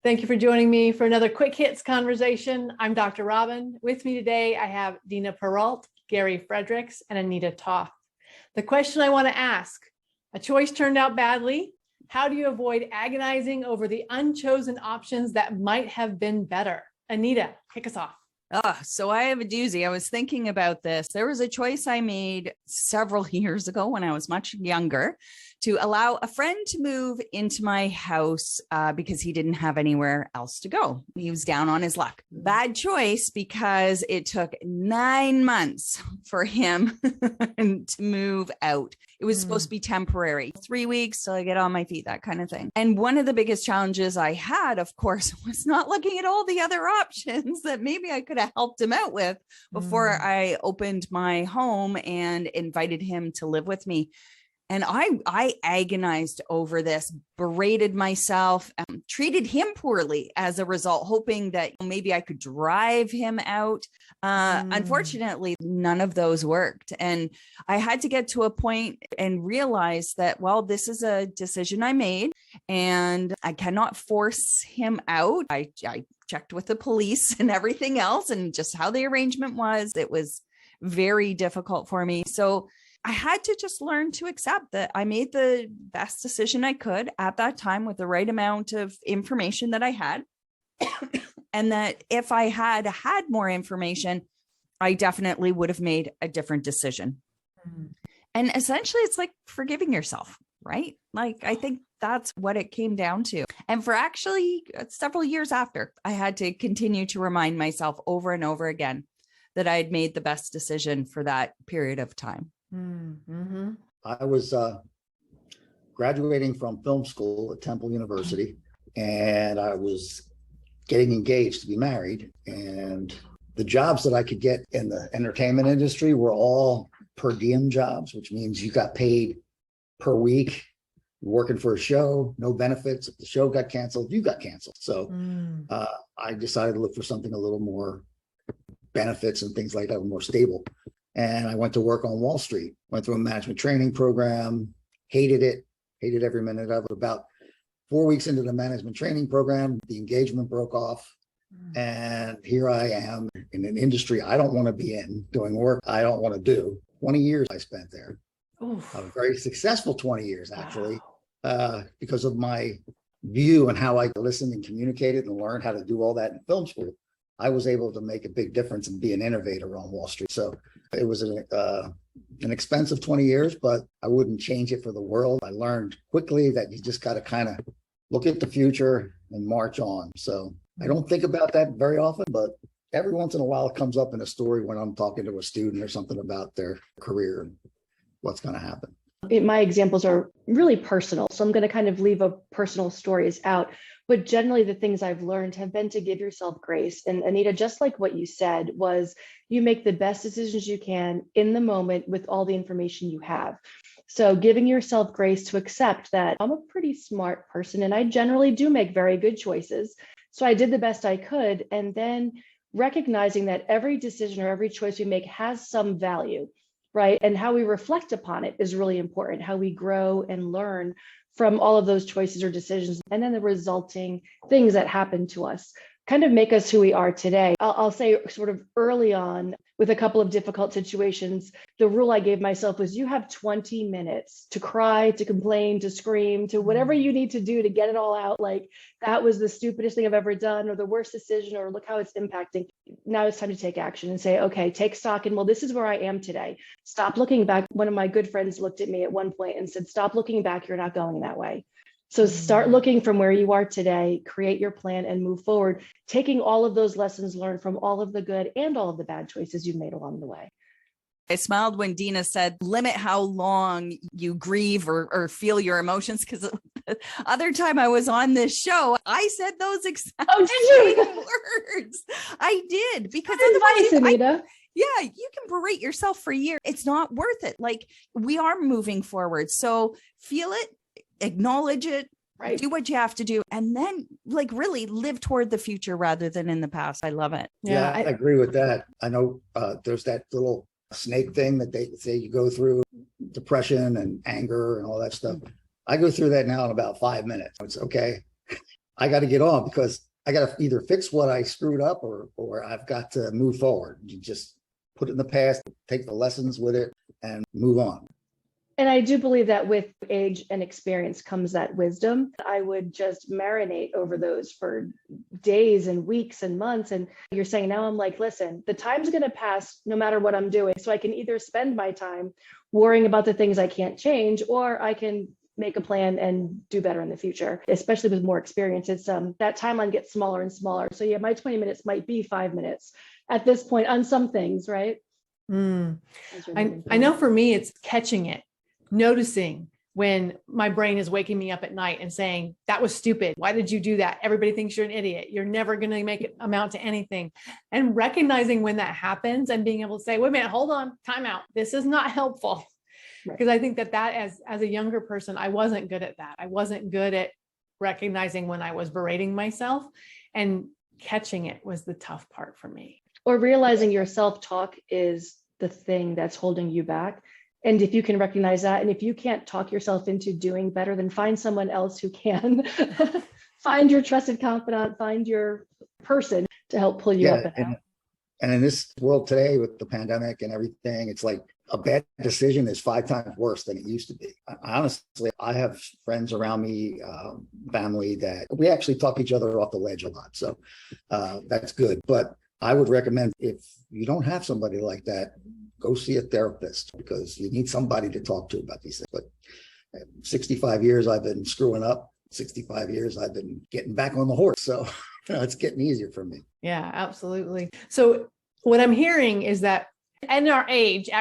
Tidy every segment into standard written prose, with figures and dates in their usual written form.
Thank you for joining me for another quick hits conversation. I'm Dr. Robyn. With me today, I have Dina Perreault, Gary Fredericks, and Anita Toth. The question I want to ask, a choice turned out badly. How do you avoid agonizing over the unchosen options that might have been better? Anita, kick us off. So I have a doozy. I was thinking about this. There was a choice I made several years ago when I was much younger to allow a friend to move into my house because he didn't have anywhere else to go. He was down on his luck. Bad choice because it took 9 months for him to move out. It was supposed to be temporary, 3 weeks till I get on my feet, that kind of thing. And one of the biggest challenges I had, of course, was not looking at all the other options that maybe I could have helped him out with before I opened my home and invited him to live with me. And I agonized over this, berated myself, treated him poorly as a result, hoping that maybe I could drive him out. Unfortunately, none of those worked. And I had to get to a point and realize that, well, this is a decision I made and I cannot force him out. I checked with the police and everything else and just how the arrangement was. It was very difficult for me. So I had to just learn to accept that I made the best decision I could at that time with the right amount of information that I had. And that if I had had more information, I definitely would have made a different decision. And essentially, it's like forgiving yourself, right? Like, I think that's what it came down to. And for actually several years after, I had to continue to remind myself over and over again that I had made the best decision for that period of time. I was graduating from film school at Temple University, and I was getting engaged to be married. And the jobs that I could get in the entertainment industry were all per diem jobs, which means you got paid per week. You're working for a show, no benefits. If the show got canceled, you got canceled. So I decided to look for something a little more benefits and things like that, more stable. And I went to work on Wall Street, went through a management training program, hated every minute of it. About 4 weeks into the management training program, the engagement broke off. And here I am in an industry I don't want to be in, doing work I don't want to do. 20 years I spent there. A very successful 20 years, actually, because of my view and how I listened and communicated and learned how to do all that in film school. I was able to make a big difference and be an innovator on Wall Street. So it was an expensive 20 years, but I wouldn't change it for the world. I learned quickly that you just got to kind of look at the future and march on. So I don't think about that very often, but every once in a while it comes up in a story when I'm talking to a student or something about their career and what's going to happen. My examples are really personal, so I'm going to kind of leave personal stories out. But generally, the things I've learned have been to give yourself grace. And Anita, just like what you said, was you make the best decisions you can in the moment with all the information you have. So giving yourself grace to accept that I'm a pretty smart person and I generally do make very good choices. So I did the best I could. And then recognizing that every decision or every choice we make has some value, right? And how we reflect upon it is really important, how we grow and learn from all of those choices or decisions, and then the resulting things that happen to us kind of make us who we are today. I'll say sort of early on with a couple of difficult situations, the rule I gave myself was you have 20 minutes to cry, to complain, to scream, to whatever you need to do to get it all out. Like that was the stupidest thing I've ever done or the worst decision or look how it's impacting. Now it's time to take action and say, okay, take stock and well, this is where I am today. Stop looking back. One of my good friends looked at me at one point and said, stop looking back. You're not going that way. So start looking from where you are today, create your plan and move forward, taking all of those lessons learned from all of the good and all of the bad choices you've made along the way. I smiled when Dina said, limit how long you grieve or feel your emotions. Because the other time I was on this show, I said those exact same words. I did. Because advice, Anita. You can berate yourself for years. It's not worth it. Like we are moving forward. So feel it. Acknowledge it, right? Do what you have to do, and then like really live toward the future rather than in the past. I love it. Yeah, I agree with that. I know there's that little snake thing that they say you go through, depression and anger and all that stuff. I go through that now in about 5 minutes. It's okay. I got to get on because I got to either fix what I screwed up or I've got to move forward. You just put it in the past, take the lessons with it and move on. And I do believe that with age and experience comes that wisdom. I would just marinate over those for days and weeks and months. And you're saying now I'm like, listen, the time's going to pass no matter what I'm doing. So I can either spend my time worrying about the things I can't change, or I can make a plan and do better in the future, especially with more experience. It's that timeline gets smaller and smaller. So yeah, my 20 minutes might be 5 minutes at this point on some things, right? I know for me, it's catching it, noticing when my brain is waking me up at night and saying, that was stupid. Why did you do that? Everybody thinks you're an idiot. You're never going to make it amount to anything. And recognizing when that happens and being able to say, wait a minute, hold on, time out. This is not helpful. Because I think that as a younger person, I wasn't good at that. I wasn't good at recognizing when I was berating myself, and catching it was the tough part for me. Or realizing your self-talk is the thing that's holding you back. And if you can recognize that, and if you can't talk yourself into doing better, then find someone else who can. Find your trusted confidant, find your person to help pull you up and out. And in this world today with the pandemic and everything, it's like a bad decision is 5 times worse than it used to be. Honestly, I have friends around me, family, that we actually talk each other off the ledge a lot. So that's good. But I would recommend, if you don't have somebody like that, go see a therapist, because you need somebody to talk to about these things. But 65 years I've been screwing up. 65 years I've been getting back on the horse. So it's getting easier for me. Yeah, absolutely. So what I'm hearing is that in our age,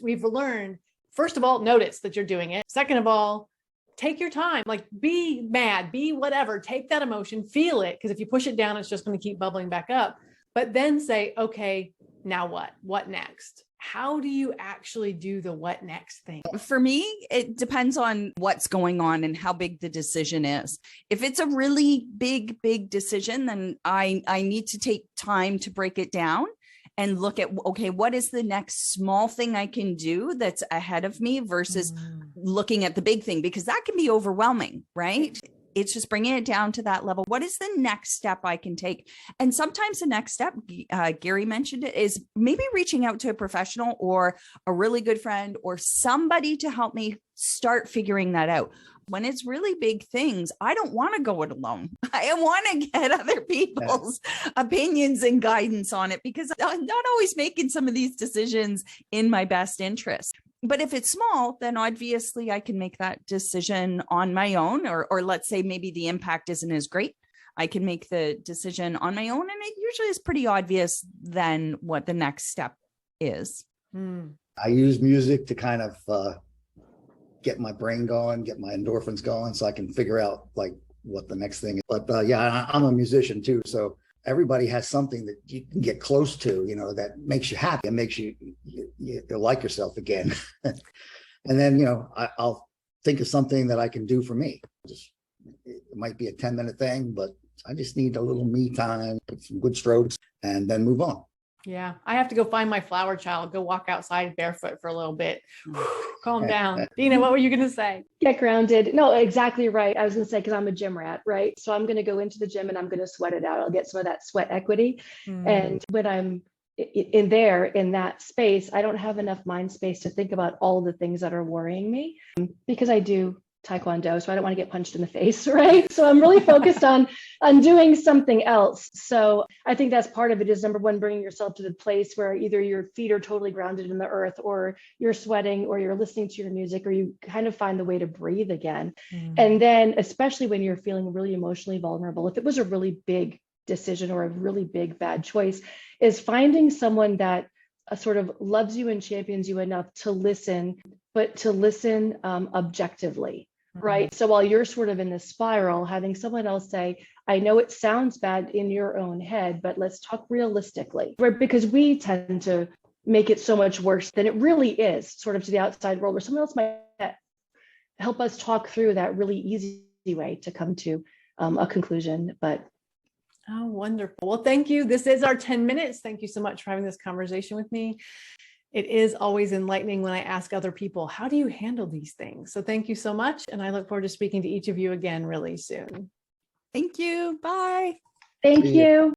we've learned, first of all, notice that you're doing it. Second of all, take your time, like be mad, be whatever, take that emotion, feel it. Because if you push it down, it's just going to keep bubbling back up. But then say, okay, now what? What next? How do you actually do the what next thing? For me, it depends on what's going on and how big the decision is. If it's a really big decision, then I need to take time to break it down and look at, okay, what is the next small thing I can do that's ahead of me versus looking at the big thing, because that can be overwhelming, right? It's just bringing it down to that level. What is the next step I can take? And sometimes the next step, Gary mentioned it, is maybe reaching out to a professional or a really good friend or somebody to help me start figuring that out. When it's really big things, I don't want to go it alone. I want to get other people's opinions and guidance on it, because I'm not always making some of these decisions in my best interest. But if it's small, then obviously I can make that decision on my own, or let's say maybe the impact isn't as great. I can make the decision on my own, and it usually is pretty obvious then what the next step is. I use music to kind of get my brain going, get my endorphins going, so I can figure out like what the next thing is. But yeah, I'm a musician too, so everybody has something that you can get close to, that makes you happy and makes you like yourself again. And then, I'll think of something that I can do for me. It might be a 10-minute thing, but I just need a little me time, put some good strokes, and then move on. Yeah, I have to go find my flower child, go walk outside barefoot for a little bit. Calm down. Dina, what were you going to say? Get grounded. No, exactly right. I was going to say, because I'm a gym rat, right? So I'm going to go into the gym and I'm going to sweat it out. I'll get some of that sweat equity. And when I'm in that space, I don't have enough mind space to think about all the things that are worrying me, because I do Taekwondo, so I don't want to get punched in the face, right? So I'm really focused on doing something else. So I think that's part of it, is number one, bringing yourself to the place where either your feet are totally grounded in the earth, or you're sweating, or you're listening to your music, or you kind of find the way to breathe again. And then, especially when you're feeling really emotionally vulnerable, if it was a really big decision or a really big bad choice, is finding someone that sort of loves you and champions you enough to listen, but to listen objectively. Right. So while you're sort of in this spiral, having someone else say, I know it sounds bad in your own head, but let's talk realistically, right? Because we tend to make it so much worse than it really is, sort of to the outside world, where someone else might help us talk through that really easy way to come to a conclusion. But oh, wonderful. Well, thank you. This is our 10 minutes. Thank you so much for having this conversation with me. It is always enlightening when I ask other people, how do you handle these things? So thank you so much. And I look forward to speaking to each of you again really soon. Thank you. Bye. Thank See ya. you.